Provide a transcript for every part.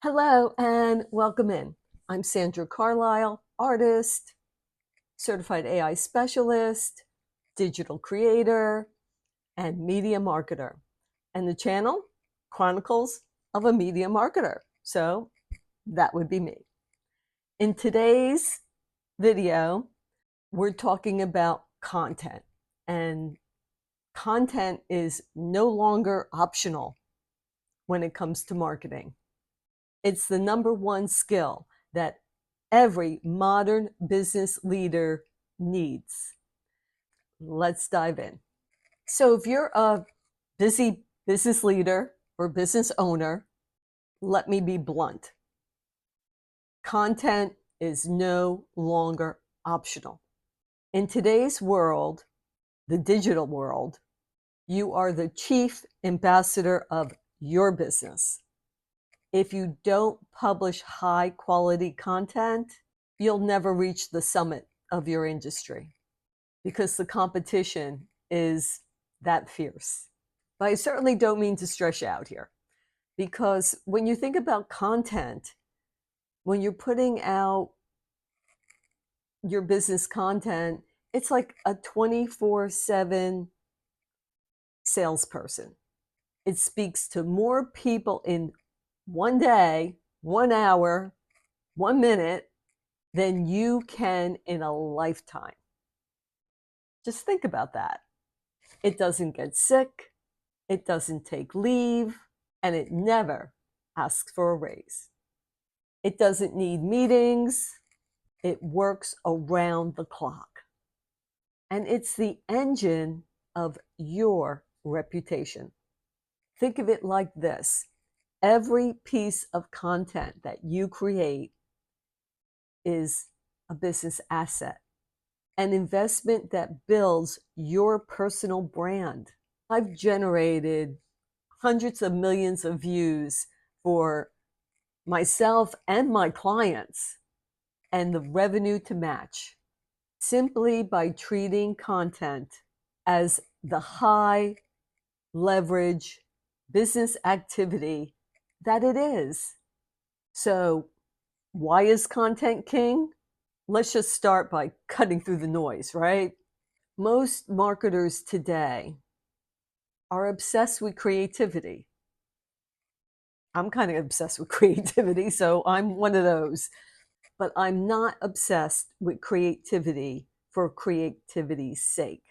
Hello and welcome in. I'm Sandrs-Carlisle, artist, certified AI specialist, digital creator, and media marketer. And the channel, Chronicles of a Media Marketer. So that would be me. In today's video, we're talking about content. And content is no longer optional when it comes to marketing. It's the number one skill that every modern business leader needs. Let's dive in. So if you're a busy business leader or business owner, let me be blunt. Content is no longer optional. In today's world, the digital world, you are the chief ambassador of your business. If you don't publish high quality content, you'll never reach the summit of your industry because the competition is that fierce. But I certainly don't mean to stress you out here, because when you think about content, when you're putting out your business content, it's like a 24/7 salesperson. It speaks to more people in one day, 1 hour, 1 minute than you can in a lifetime. Just think about that. It doesn't get sick, it doesn't take leave, and it never asks for a raise. It doesn't need meetings, it works around the clock. And it's the engine of your reputation. Think of it like this. Every piece of content that you create is a business asset, an investment that builds your personal brand. I've generated hundreds of millions of views for myself and my clients, and the revenue to match, simply by treating content as the high leverage business activity that it is. So why is content king? Let's just start by cutting through the noise, right? Most marketers today are obsessed with creativity. I'm kind of obsessed with creativity, so I'm one of those. But I'm not obsessed with creativity for creativity's sake.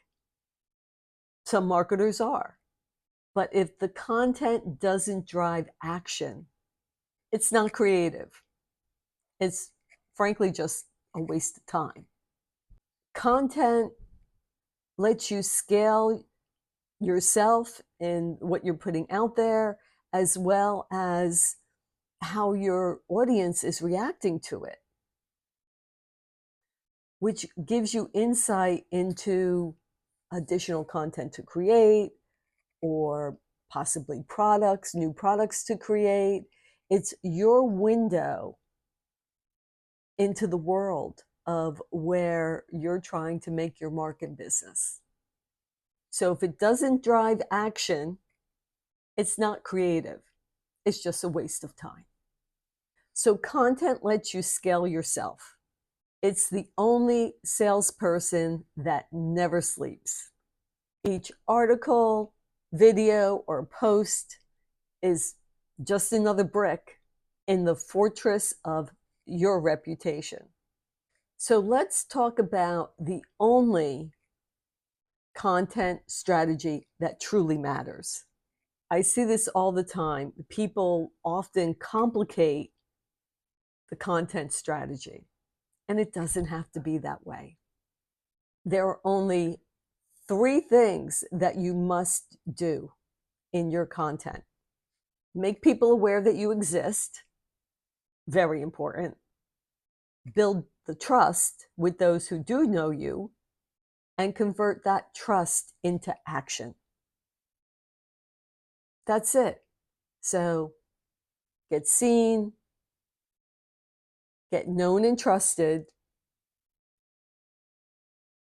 Some marketers are. But if the content doesn't drive action, it's not creative. It's frankly just a waste of time. Content lets you scale yourself in what you're putting out there, as well as how your audience is reacting to it, which gives you insight into additional content to create, or possibly products, new products to create. It's your window into the world of where you're trying to make your mark in business. So if it doesn't drive action, it's not creative. It's just a waste of time. So content lets you scale yourself. It's the only salesperson that never sleeps. Each article, video, or post is just another brick in the fortress of your reputation. So let's talk about the only content strategy that truly matters. I see this all the time. People often complicate the content strategy, and it doesn't have to be that way. There are only 3 things that you must do in your content. Make people aware that you exist, very important. Build the trust with those who do know you, and convert that trust into action. That's it. So get seen, get known and trusted,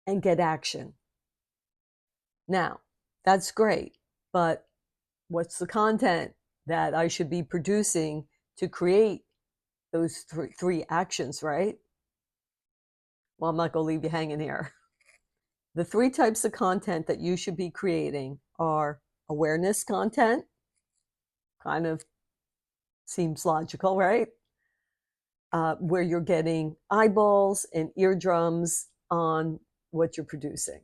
and get action. Now, that's great, but what's the content that I should be producing to create those three actions, right? Well, I'm not going to leave you hanging here. The three types of content that you should be creating are awareness content, kind of seems logical, right? Where you're getting eyeballs and eardrums on what you're producing.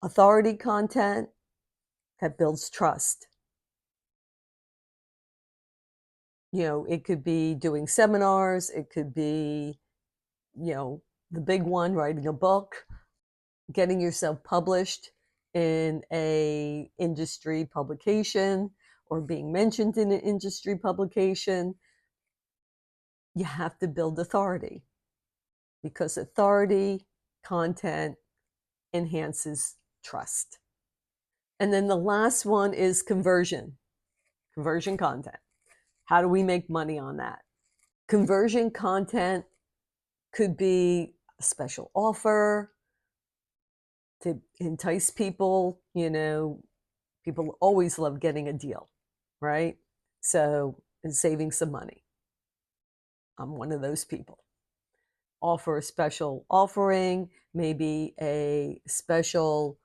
Authority content that builds trust. You know, it could be doing seminars, it could be, you know, the big one, writing a book, getting yourself published in a industry publication or being mentioned in an industry publication. You have to build authority, because authority content enhances trust. And then the last one is conversion content. How do we make money on that? Conversion content could be a special offer to entice people. You know, people always love getting a deal, right? So, and saving some money. I'm one of those people. Offer a special offering, maybe a special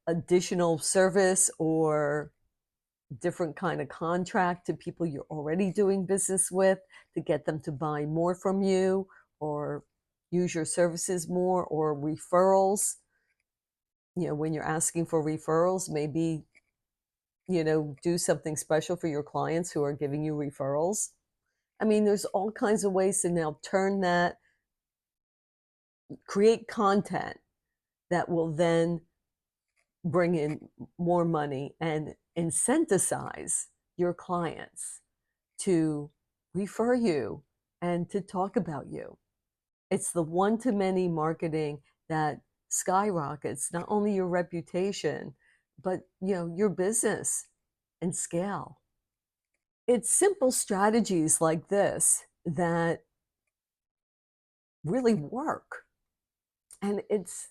additional service or different kind of contract to people you're already doing business with to get them to buy more from you or use your services more, or referrals. You know, when you're asking for referrals, maybe, you know, do something special for your clients who are giving you referrals. I mean, there's all kinds of ways to now turn that, create content that will then bring in more money and incentivize your clients to refer you and to talk about you. It's the one-to-many marketing that skyrockets not only your reputation, but, you know, your business and scale. It's simple strategies like this that really work. And it's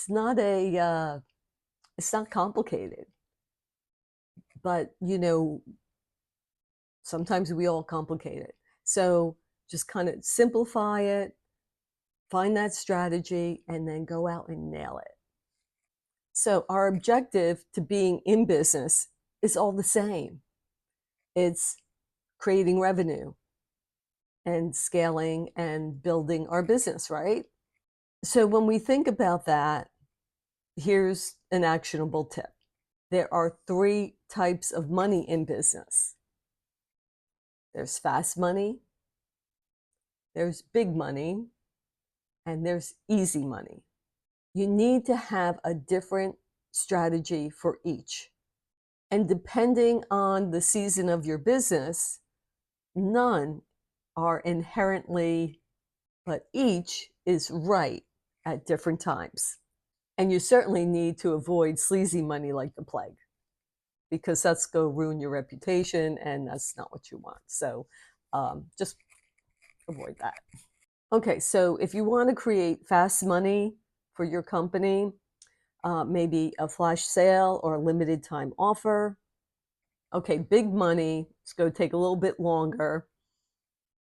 not it's not complicated. But, you know, sometimes we all complicate it. So just kind of simplify it, find that strategy, and then go out and nail it. So our objective to being in business is all the same. It's creating revenue and scaling and building our business, right? So when we think about that, here's an actionable tip. There are three types of money in business. There's fast money, there's big money, and there's easy money. You need to have a different strategy for each. And depending on the season of your business, none are inherently, but each is right at different times. And you certainly need to avoid sleazy money like the plague, because that's going to ruin your reputation, and that's not what you want. So just avoid that. Okay, so if you want to create fast money for your company, maybe a flash sale or a limited time offer. Okay, big money, it's going to take a little bit longer.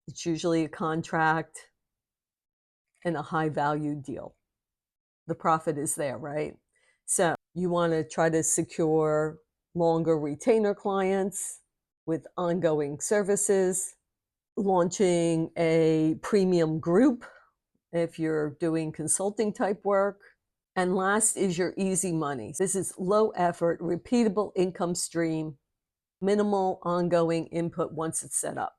It's usually a contract and a high value deal. The profit is there, right? So you want to try to secure longer retainer clients with ongoing services, launching a premium group if you're doing consulting type work. And last is your easy money. This is low effort, repeatable income stream, minimal ongoing input once it's set up.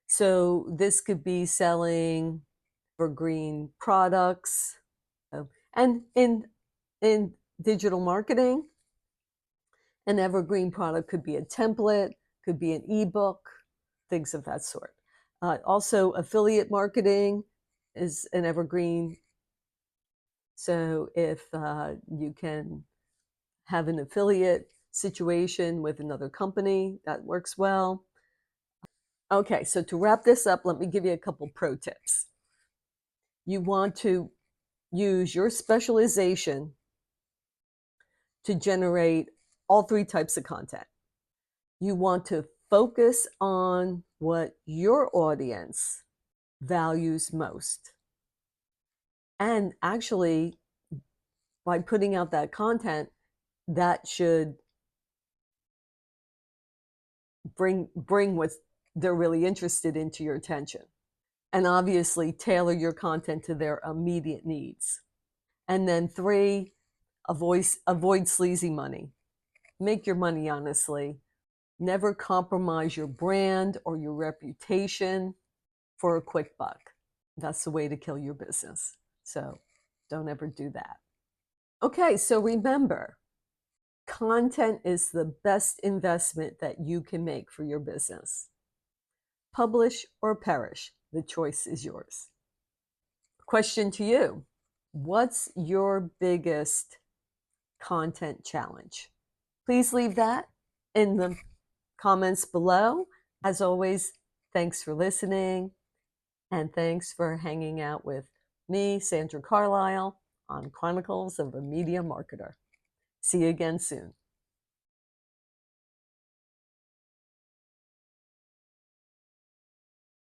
So this could be selling evergreen products. And in digital marketing, an evergreen product could be a template, could be an ebook, things of that sort. Also, affiliate marketing is an evergreen. So if you can have an affiliate situation with another company, that works well. Okay, so to wrap this up, let me give you a couple pro tips. You want to use your specialization to generate all three types of content. You want to Focus on what your audience values most. And actually, by putting out that content, that should bring what they're really interested into your attention. And obviously, tailor your content to their immediate needs. And then 3, avoid sleazy money. Make your money honestly. Never compromise your brand or your reputation for a quick buck. That's the way to kill your business. So don't ever do that. Okay, so remember, content is the best investment that you can make for your business. Publish or perish. The choice is yours. Question to you. What's your biggest content challenge? Please leave that in the comments below. As always, thanks for listening, and thanks for hanging out with me, Sandra Carlisle, on Chronicles of a Media Marketer. See you again soon.